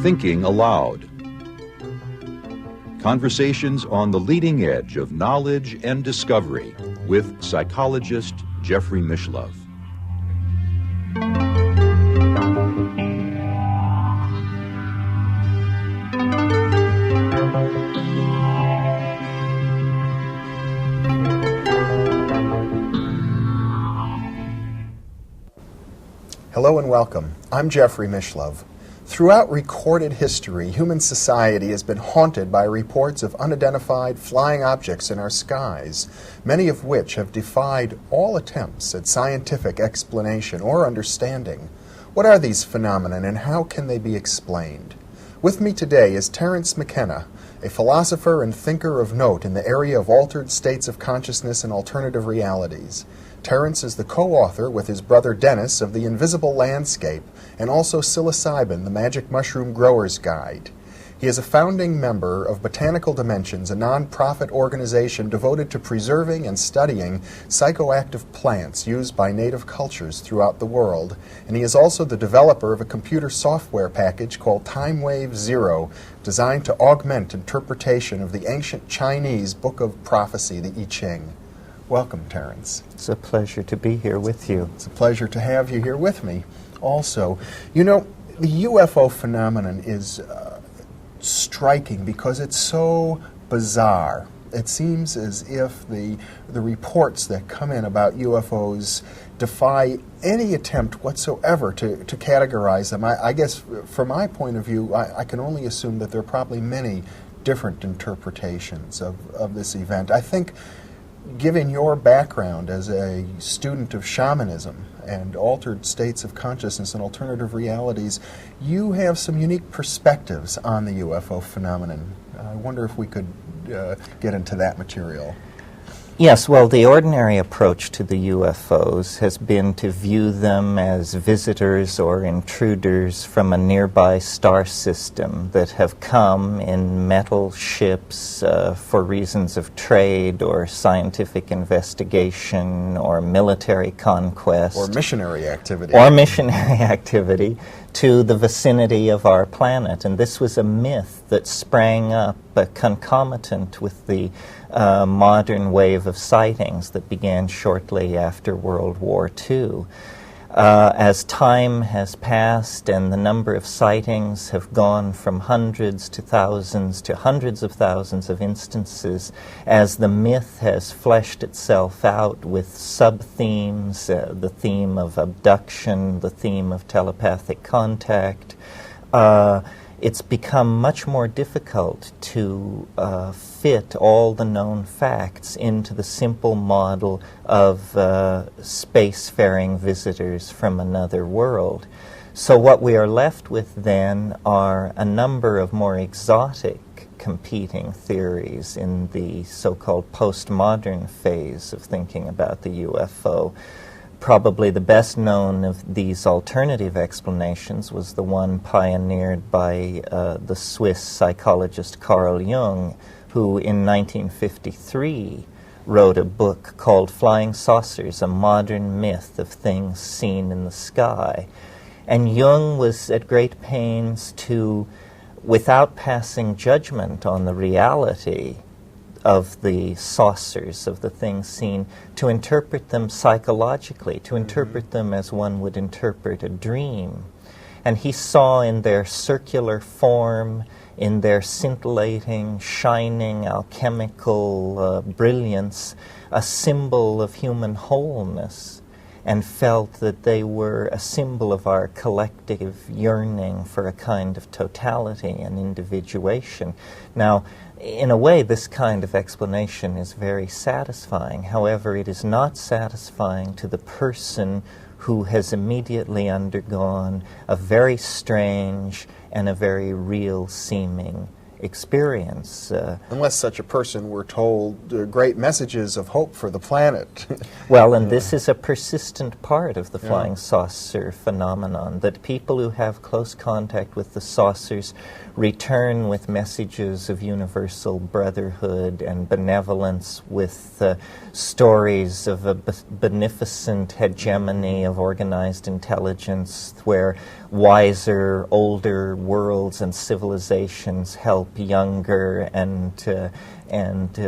Thinking Aloud. Conversations on the leading edge of knowledge and discovery with psychologist Jeffrey Mishlove. Hello and welcome. I'm Jeffrey Mishlove. Throughout recorded history, human society has been haunted by reports of unidentified flying objects in our skies, many of which have defied all attempts at scientific explanation or understanding. What are these phenomena and how can they be explained? With me today is Terence McKenna, a philosopher and thinker of note in the area of altered states of consciousness and alternative realities. Terence is the co-author with his brother Dennis of The Invisible Landscape and also Psilocybin, the Magic Mushroom Grower's Guide. He is a founding member of Botanical Dimensions, a non-profit organization devoted to preserving and studying psychoactive plants used by native cultures throughout the world, and he is also the developer of a computer software package called TimeWave Zero, designed to augment interpretation of the ancient Chinese Book of Prophecy, the I Ching. Welcome, Terence. It's a pleasure to be here with you. It's a pleasure to have you here with me also. You know, the UFO phenomenon is striking because it's so bizarre. It seems as if the reports that come in about UFOs defy any attempt whatsoever to categorize them. I guess from my point of view, I can only assume that there are probably many different interpretations of this event. I think, given your background as a student of shamanism and altered states of consciousness and alternative realities, you have some unique perspectives on the UFO phenomenon. I wonder if we could get into that material. Yes, well, the ordinary approach to the UFOs has been to view them as visitors or intruders from a nearby star system that have come in metal ships for reasons of trade or scientific investigation or military conquest. Or missionary activity. Or missionary activity to the vicinity of our planet. And this was a myth that sprang up concomitant with the modern wave of sightings that began shortly after World War II. As time has passed and the number of sightings have gone from hundreds to thousands to hundreds of thousands of instances, as the myth has fleshed itself out with sub-themes, the theme of abduction, the theme of telepathic contact, it's become much more difficult to fit all the known facts into the simple model of spacefaring visitors from another world. So what we are left with then are a number of more exotic competing theories in the so-called postmodern phase of thinking about the UFO. Probably the best known of these alternative explanations was the one pioneered by the Swiss psychologist Carl Jung, who in 1953 wrote a book called Flying Saucers, a Modern Myth of Things Seen in the Sky. And Jung was at great pains to, without passing judgment on the reality of the saucers, of the things seen, to interpret them psychologically, to interpret them as one would interpret a dream. And he saw in their circular form, in their scintillating, shining, alchemical brilliance, a symbol of human wholeness, and felt that they were a symbol of our collective yearning for a kind of totality and individuation. Now, in a way, this kind of explanation is very satisfying. However, it is not satisfying to the person who has immediately undergone a very strange and a very real-seeming experience. Unless such a person were told great messages of hope for the planet. Well, and this is a persistent part of the flying saucer phenomenon, that people who have close contact with the saucers return with messages of universal brotherhood and benevolence, with stories of a beneficent hegemony of organized intelligence where wiser, older worlds and civilizations help younger and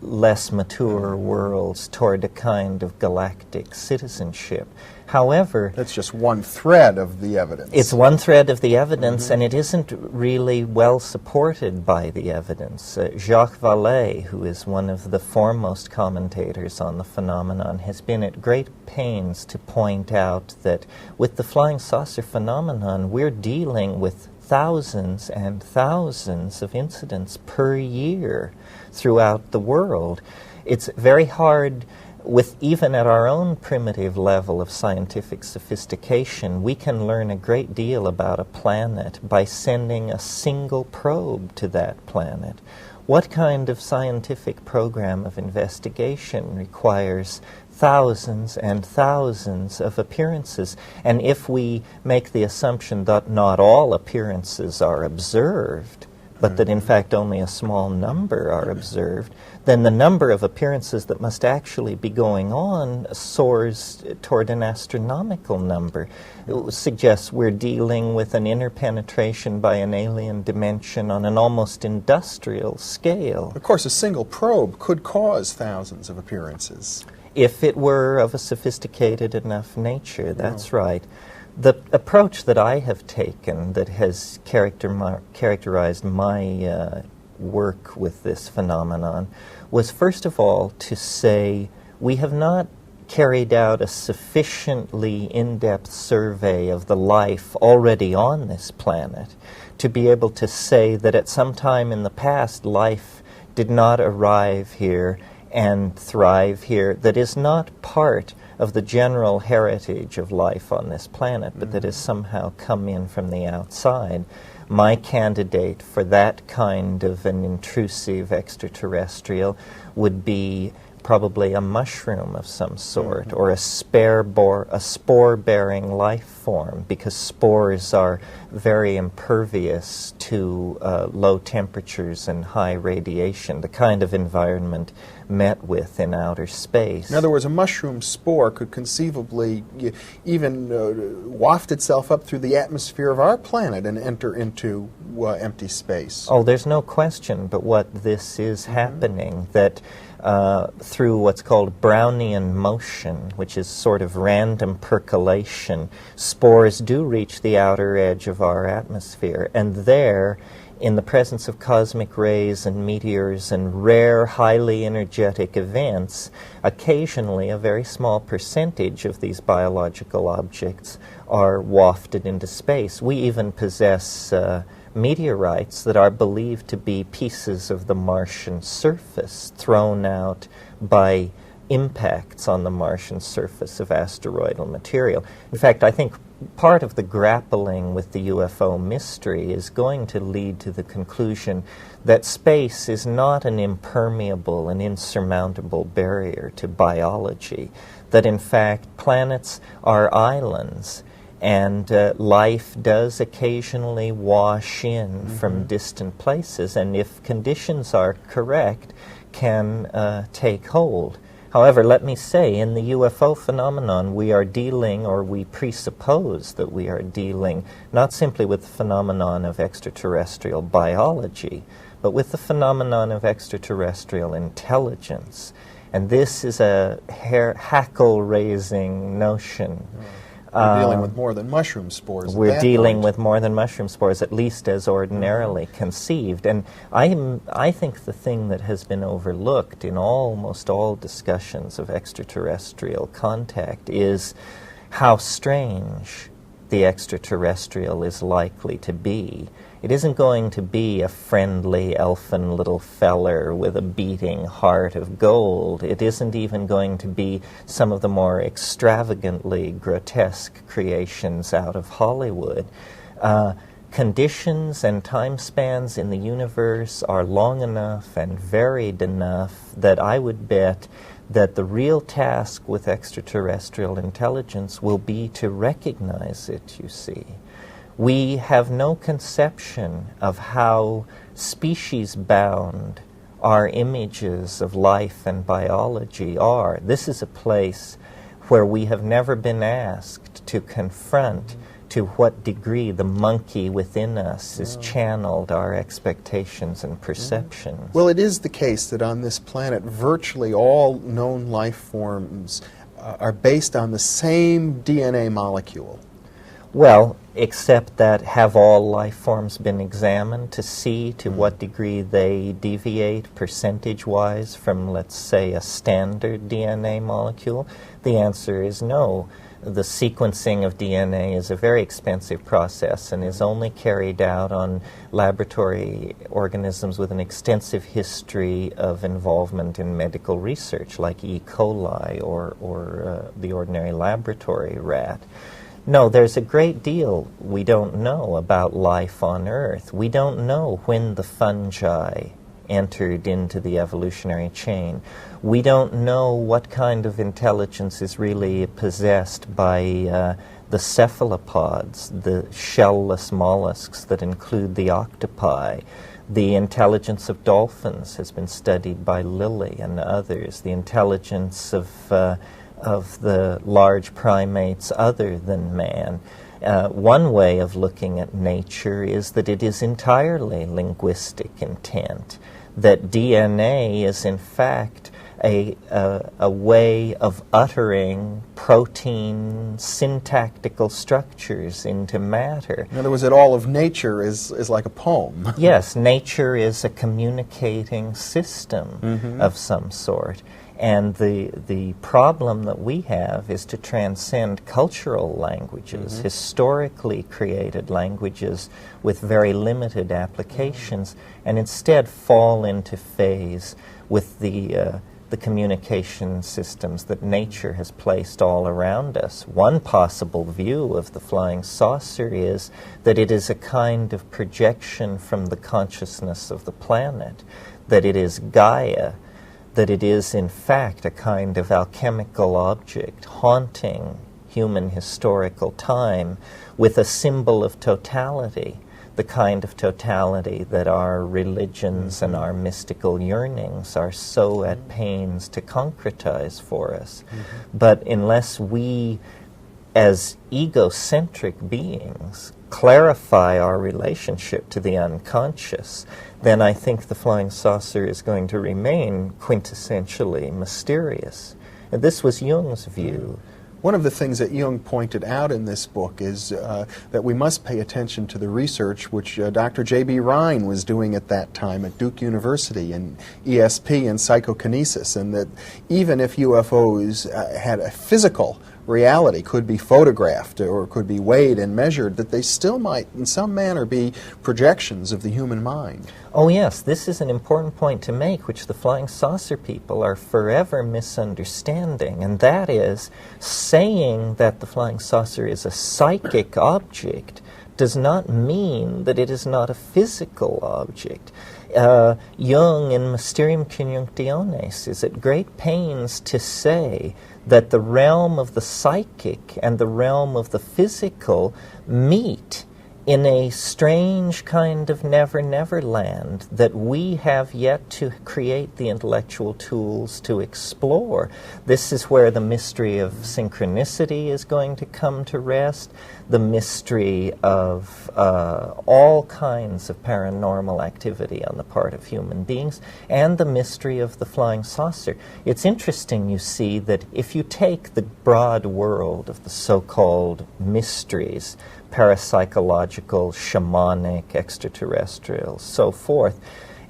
less mature worlds toward a kind of galactic citizenship. However, that's just one thread of the evidence. It's one thread of the evidence, and it isn't really well supported by the evidence. Jacques Vallée, who is one of the foremost commentators on the phenomenon, has been at great pains to point out that with the flying saucer phenomenon, we're dealing with thousands and thousands of incidents per year throughout the world. It's very hard, with even at our own primitive level of scientific sophistication, we can learn a great deal about a planet by sending a single probe to that planet. What kind of scientific program of investigation requires thousands and thousands of appearances? And if we make the assumption that not all appearances are observed, but that in fact only a small number are observed, then the number of appearances that must actually be going on soars toward an astronomical number. It suggests we're dealing with an interpenetration by an alien dimension on an almost industrial scale. Of course, a single probe could cause thousands of appearances. If it were of a sophisticated enough nature, that's right. The approach that I have taken that has characterized my work with this phenomenon was, first of all, to say we have not carried out a sufficiently in-depth survey of the life already on this planet to be able to say that at some time in the past life did not arrive here and thrive here, that is not part of the general heritage of life on this planet, but that has somehow come in from the outside. My candidate for that kind of an intrusive extraterrestrial would be probably a mushroom of some sort, or a spore-bearing life form, because spores are very impervious to low temperatures and high radiation, the kind of environment met with in outer space. In other words, a mushroom spore could conceivably even waft itself up through the atmosphere of our planet and enter into empty space. Oh, there's no question but what this is happening, that through what's called Brownian motion, which is sort of random percolation, spores do reach the outer edge of our atmosphere, and there, in the presence of cosmic rays and meteors and rare, highly energetic events, occasionally a very small percentage of these biological objects are wafted into space. We even possess meteorites that are believed to be pieces of the Martian surface thrown out by impacts on the Martian surface of asteroidal material. In fact, I think part of the grappling with the UFO mystery is going to lead to the conclusion that space is not an impermeable and insurmountable barrier to biology, that in fact planets are islands, and life does occasionally wash in from distant places, and if conditions are correct, can take hold. However, let me say, in the UFO phenomenon, we are dealing, or we presuppose that we are dealing, not simply with the phenomenon of extraterrestrial biology, but with the phenomenon of extraterrestrial intelligence. And this is a hackle-raising notion. We're dealing with more than mushroom spores. We're dealing with more than mushroom spores, at least as ordinarily conceived. And I think the thing that has been overlooked in almost all discussions of extraterrestrial contact is how strange the extraterrestrial is likely to be. It isn't going to be a friendly elfin little feller with a beating heart of gold. It isn't even going to be some of the more extravagantly grotesque creations out of Hollywood. conditions and time spans in the universe are long enough and varied enough that I would bet that the real task with extraterrestrial intelligence will be to recognize it, you see. We have no conception of how species-bound our images of life and biology are. This is a place where we have never been asked to confront to what degree the monkey within us has channeled our expectations and perceptions. Well, it is the case that on this planet, virtually all known life forms are based on the same DNA molecule. Well, except that have all life forms been examined to see to what degree they deviate percentage-wise from, let's say, a standard DNA molecule? The answer is no. The sequencing of DNA is a very expensive process and is only carried out on laboratory organisms with an extensive history of involvement in medical research, like E. coli or the ordinary laboratory rat. No, there's a great deal we don't know about life on Earth. We don't know when the fungi entered into the evolutionary chain. We don't know what kind of intelligence is really possessed by the cephalopods, the shell-less mollusks that include the octopi. The intelligence of dolphins has been studied by Lilly and others. The intelligence of the large primates other than man. One way of looking at nature is that it is entirely linguistic intent, that DNA is in fact a way of uttering protein syntactical structures into matter. In other words, that all of nature is like a poem. Yes, nature is a communicating system of some sort. And the problem that we have is to transcend cultural languages, historically created languages with very limited applications, and instead fall into phase with the communication systems that nature has placed all around us. One possible view of the flying saucer is that it is a kind of projection from the consciousness of the planet, that it is Gaia, that it is in fact a kind of alchemical object haunting human historical time with a symbol of totality, the kind of totality that our religions and our mystical yearnings are so at pains to concretize for us. But unless we, as egocentric beings, clarify our relationship to the unconscious, then I think the flying saucer is going to remain quintessentially mysterious. And this was Jung's view. One of the things that Jung pointed out in this book is that we must pay attention to the research which Dr. J.B. Rhine was doing at that time at Duke University in ESP and psychokinesis, and that even if UFOs had a physical reality, could be photographed or could be weighed and measured, that they still might in some manner be projections of the human mind. Oh yes, this is an important point to make, which the flying saucer people are forever misunderstanding, and that is saying that the flying saucer is a psychic object does not mean that it is not a physical object. Jung in Mysterium Conjunctionis is at great pains to say that the realm of the psychic and the realm of the physical meet in a strange kind of never-never land that we have yet to create the intellectual tools to explore. This is where the mystery of synchronicity is going to come to rest, the mystery of all kinds of paranormal activity on the part of human beings, and the mystery of the flying saucer. It's interesting, you see, that if you take the broad world of the so-called mysteries, parapsychological, shamanic, extraterrestrial, so forth,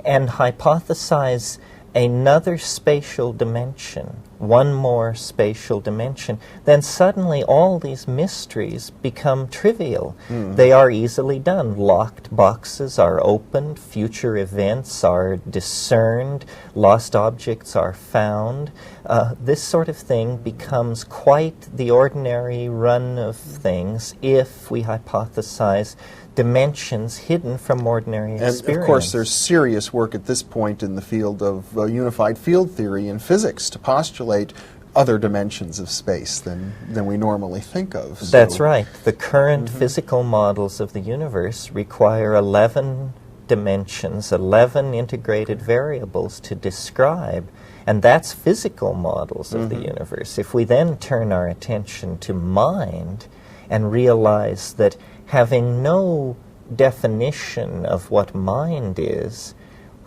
and hypothesize another spatial dimension, one more spatial dimension, then suddenly all these mysteries become trivial. They are easily done. Locked boxes are opened, future events are discerned, lost objects are found. This sort of thing becomes quite the ordinary run of things if we hypothesize dimensions hidden from ordinary experience. And of course there's serious work at this point in the field of unified field theory in physics to postulate other dimensions of space than we normally think of. That's right. The current physical models of the universe require 11 dimensions, 11 integrated variables to describe, and that's physical models of the universe. If we then turn our attention to mind and realize that having no definition of what mind is,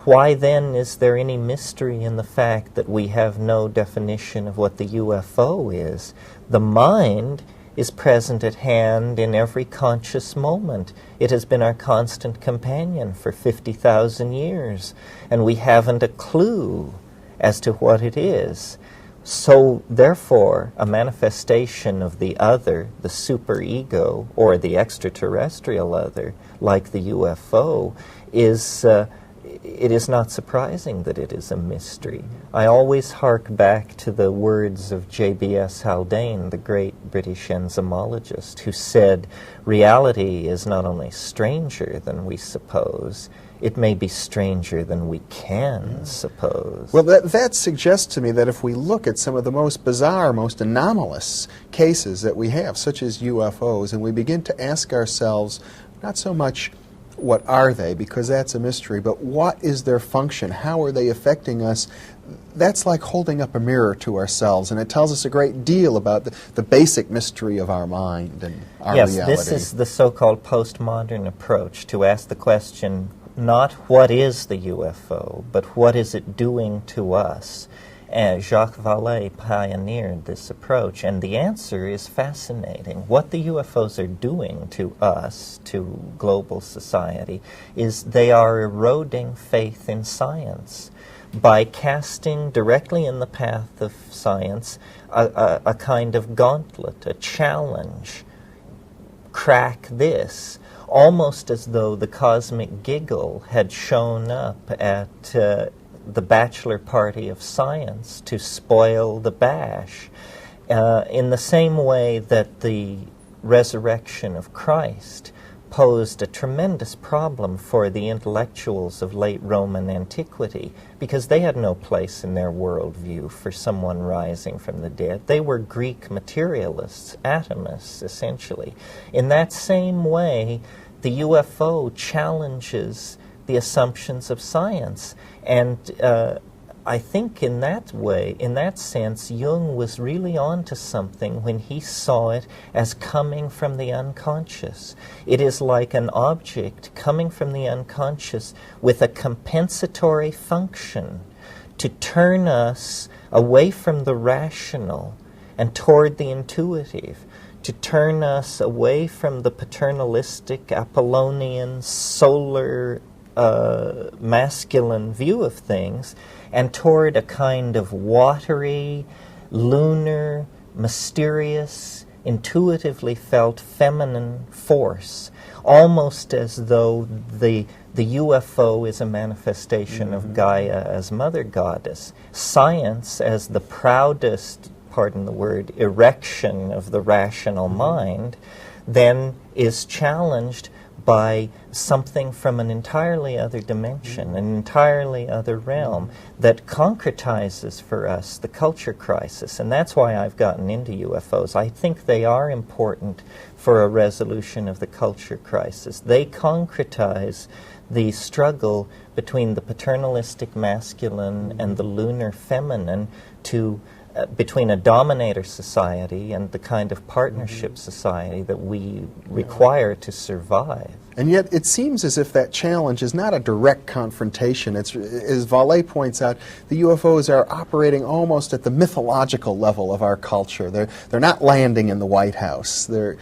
why then is there any mystery in the fact that we have no definition of what the UFO is? The mind is present at hand in every conscious moment. It has been our constant companion for 50,000 years, and we haven't a clue as to what it is. So, therefore, a manifestation of the other, the superego, or the extraterrestrial other, like the UFO, it is not surprising that it is a mystery. I always hark back to the words of J.B.S. Haldane, the great British enzymologist, who said, reality is not only stranger than we suppose, it may be stranger than we can suppose. Well, that suggests to me that if we look at some of the most bizarre, most anomalous cases that we have, such as UFOs, and we begin to ask ourselves, not so much what are they, because that's a mystery, but what is their function? How are they affecting us? That's like holding up a mirror to ourselves, and it tells us a great deal about the basic mystery of our mind and our reality. Yes, this is the so-called postmodern approach to ask the question, not what is the UFO, but what is it doing to us? And Jacques Vallée pioneered this approach, and the answer is fascinating. What the UFOs are doing to us, to global society, is they are eroding faith in science by casting directly in the path of science a kind of gauntlet, a challenge. Crack this. Almost as though the cosmic giggle had shown up at the bachelor party of science to spoil the bash, in the same way that the resurrection of Christ posed a tremendous problem for the intellectuals of late Roman antiquity, because they had no place in their worldview for someone rising from the dead. They were Greek materialists, atomists, essentially. In that same way, the UFO challenges the assumptions of science. And I think in that way, in that sense, Jung was really on to something when he saw it as coming from the unconscious. It is like an object coming from the unconscious with a compensatory function to turn us away from the rational and toward the intuitive, to turn us away from the paternalistic, Apollonian, solar, masculine view of things, and toward a kind of watery, lunar, mysterious, intuitively felt feminine force, almost as though the UFO is a manifestation of Gaia as mother goddess, science as the proudest, pardon the word, erection of the rational mind, then is challenged by something from an entirely other dimension, an entirely other realm that concretizes for us the culture crisis. And that's why I've gotten into UFOs. I think they are important for a resolution of the culture crisis. They concretize the struggle between the paternalistic masculine and the lunar feminine between a dominator society and the kind of partnership society that we require to survive. And yet it seems as if that challenge is not a direct confrontation. It's, as Vallée points out, the UFOs are operating almost at the mythological level of our culture. They're not landing in the White House. They're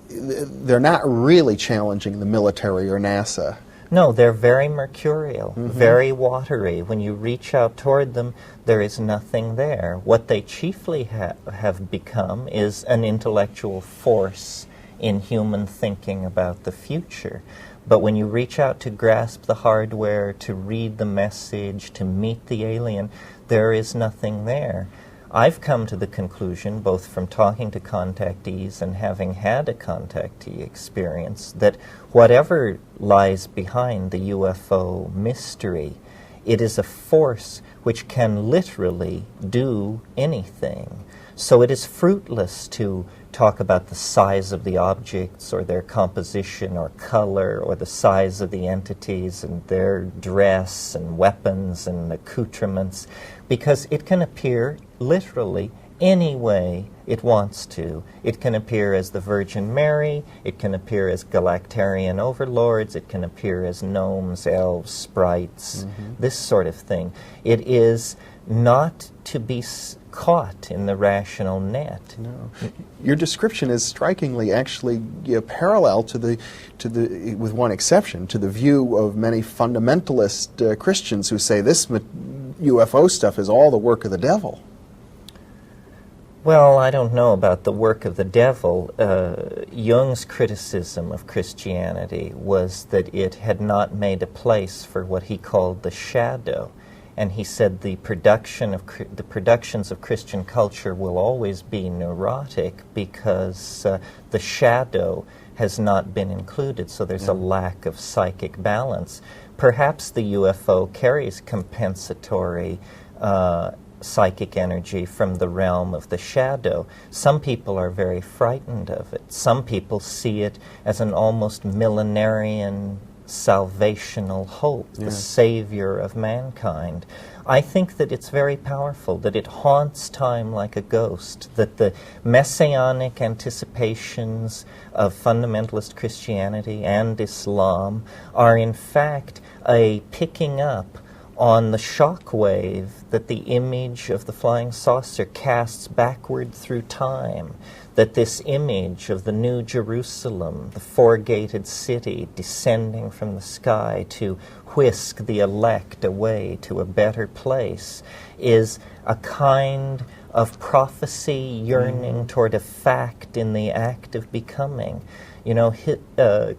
not really challenging the military or NASA. No, they're very mercurial, very watery. When you reach out toward them, there is nothing there. What they chiefly have become is an intellectual force in human thinking about the future. But when you reach out to grasp the hardware, to read the message, to meet the alien, there is nothing there. I've come to the conclusion, both from talking to contactees and having had a contactee experience, that whatever lies behind the UFO mystery, it is a force which can literally do anything. So it is fruitless to talk about the size of the objects or their composition or color or the size of the entities and their dress and weapons and accoutrements, because it can appear literally any way it wants to. It can appear as the Virgin Mary, it can appear as Galactarian overlords, it can appear as gnomes, elves, sprites, this sort of thing. It is not to be caught in the rational net. No. Your description is strikingly actually parallel to the, with one exception, to the view of many fundamentalist Christians who say this UFO stuff is all the work of the devil. Well, I don't know about the work of the devil. Jung's criticism of Christianity was that it had not made a place for what he called the shadow. And he said the productions of Christian culture will always be neurotic because the shadow has not been included, so there's a lack of psychic balance. Perhaps the UFO carries compensatory psychic energy from the realm of the shadow. Some people are very frightened of it. Some people see it as an almost millenarian salvational hope, the savior of mankind. I think that it's very powerful, that it haunts time like a ghost, that the messianic anticipations of fundamentalist Christianity and Islam are in fact a picking up on the shock wave that the image of the flying saucer casts backward through time, that this image of the New Jerusalem, the four-gated city descending from the sky to whisk the elect away to a better place, is a kind of prophecy yearning toward a fact in the act of becoming. You know,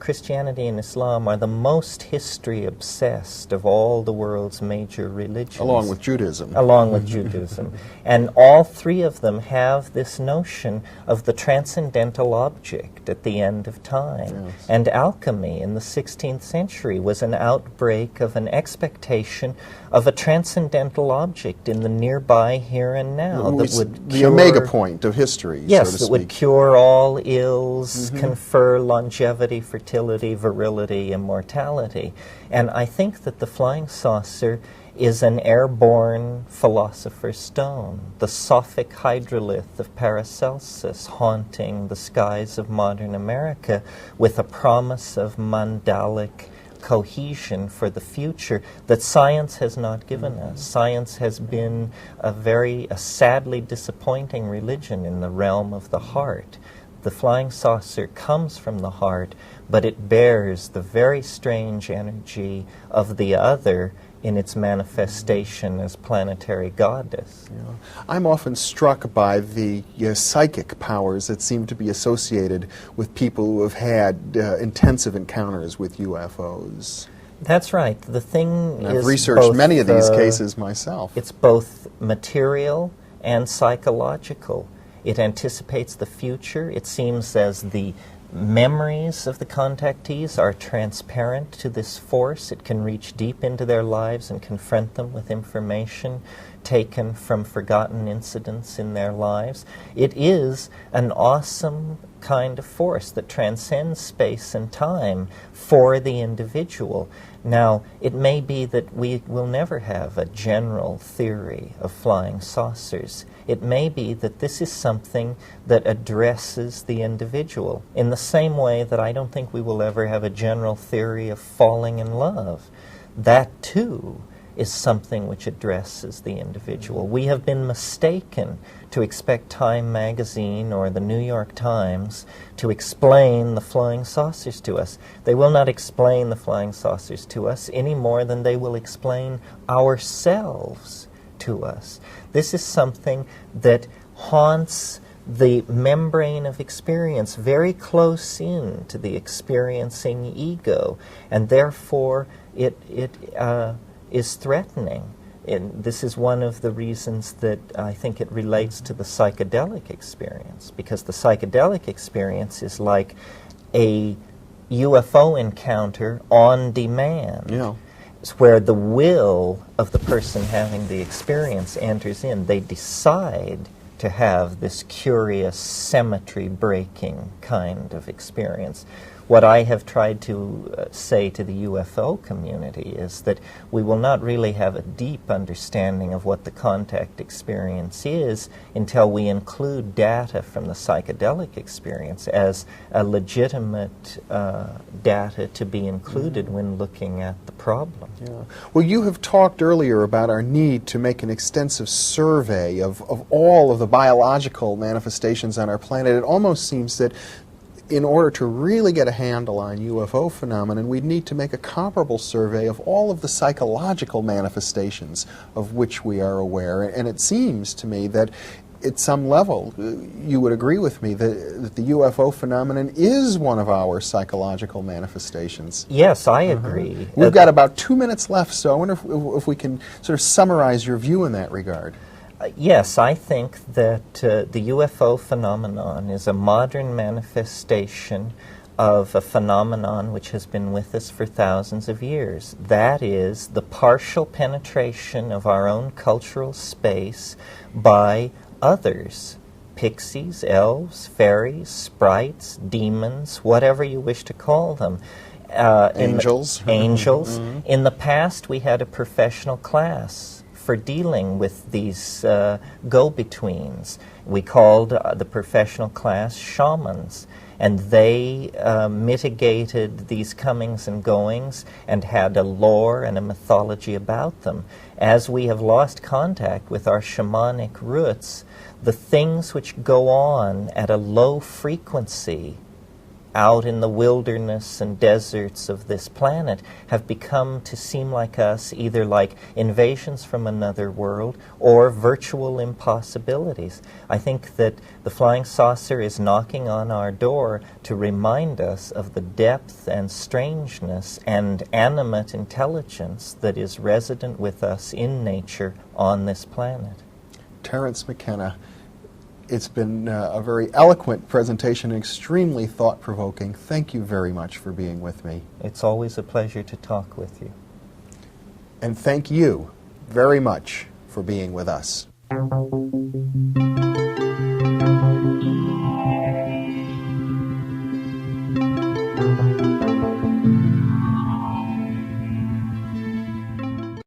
Christianity and Islam are the most history-obsessed of all the world's major religions. Along with Judaism. Along with Judaism. And all three of them have this notion of the transcendental object at the end of time. Yes. And alchemy in the 16th century was an outbreak of an expectation of a transcendental object in the nearby here and now that would the omega point of history, yes, so to that speak. would cure all ills, confer longevity, fertility, virility, immortality. And I think that the flying saucer is an airborne philosopher's stone, the Sophic hydrolith of Paracelsus haunting the skies of modern America with a promise of mandalic cohesion for the future that science has not given us. Science has been a sadly disappointing religion in the realm of the heart. The flying saucer comes from the heart, but it bears the very strange energy of the other in its manifestation as planetary goddess. Yeah. I'm often struck by the psychic powers that seem to be associated with people who have had intensive encounters with UFOs. That's right. The thing And is I've researched both, many of these cases myself. It's both material and psychological. It anticipates the future. It seems as the memories of the contactees are transparent to this force. It can reach deep into their lives and confront them with information taken from forgotten incidents in their lives. It is an awesome kind of force that transcends space and time for the individual. Now, it may be that we will never have a general theory of flying saucers. It may be that this is something that addresses the individual in the same way that I don't think we will ever have a general theory of falling in love. That, too, is something which addresses the individual. We have been mistaken to expect Time magazine or the New York Times to explain the flying saucers to us. They will not explain the flying saucers to us any more than they will explain ourselves to us. This is something that haunts the membrane of experience very close in to the experiencing ego, and therefore it is threatening. And this is one of the reasons that I think it relates to the psychedelic experience, because the psychedelic experience is like a UFO encounter on demand. Yeah. It's where the will of the person having the experience enters in. They decide to have this curious symmetry-breaking kind of experience. What I have tried to say to the UFO community is that we will not really have a deep understanding of what the contact experience is until we include data from the psychedelic experience as a legitimate data to be included when looking at the problem. Yeah. Well, you have talked earlier about our need to make an extensive survey of all of the biological manifestations on our planet. It almost seems that in order to really get a handle on UFO phenomenon, we'd need to make a comparable survey of all of the psychological manifestations of which we are aware. And it seems to me that at some level, you would agree with me that the UFO phenomenon is one of our psychological manifestations. Yes, I agree. We've got about 2 minutes left, so I wonder if we can sort of summarize your view in that regard. Yes, I think that the UFO phenomenon is a modern manifestation of a phenomenon which has been with us for thousands of years. That is the partial penetration of our own cultural space by others. Pixies, elves, fairies, sprites, demons, whatever you wish to call them. Angels. Angels. Mm-hmm. In the past, we had a professional class for dealing with these go-betweens. We called the professional class shamans, and they mitigated these comings and goings and had a lore and a mythology about them. As we have lost contact with our shamanic roots, the things which go on at a low frequency out in the wilderness and deserts of this planet have become to seem like us either like invasions from another world or virtual impossibilities. I think that the flying saucer is knocking on our door to remind us of the depth and strangeness and animate intelligence that is resident with us in nature on this planet. Terence McKenna, it's been a very eloquent presentation, extremely thought-provoking. Thank you very much for being with me. It's always a pleasure to talk with you. And thank you very much for being with us.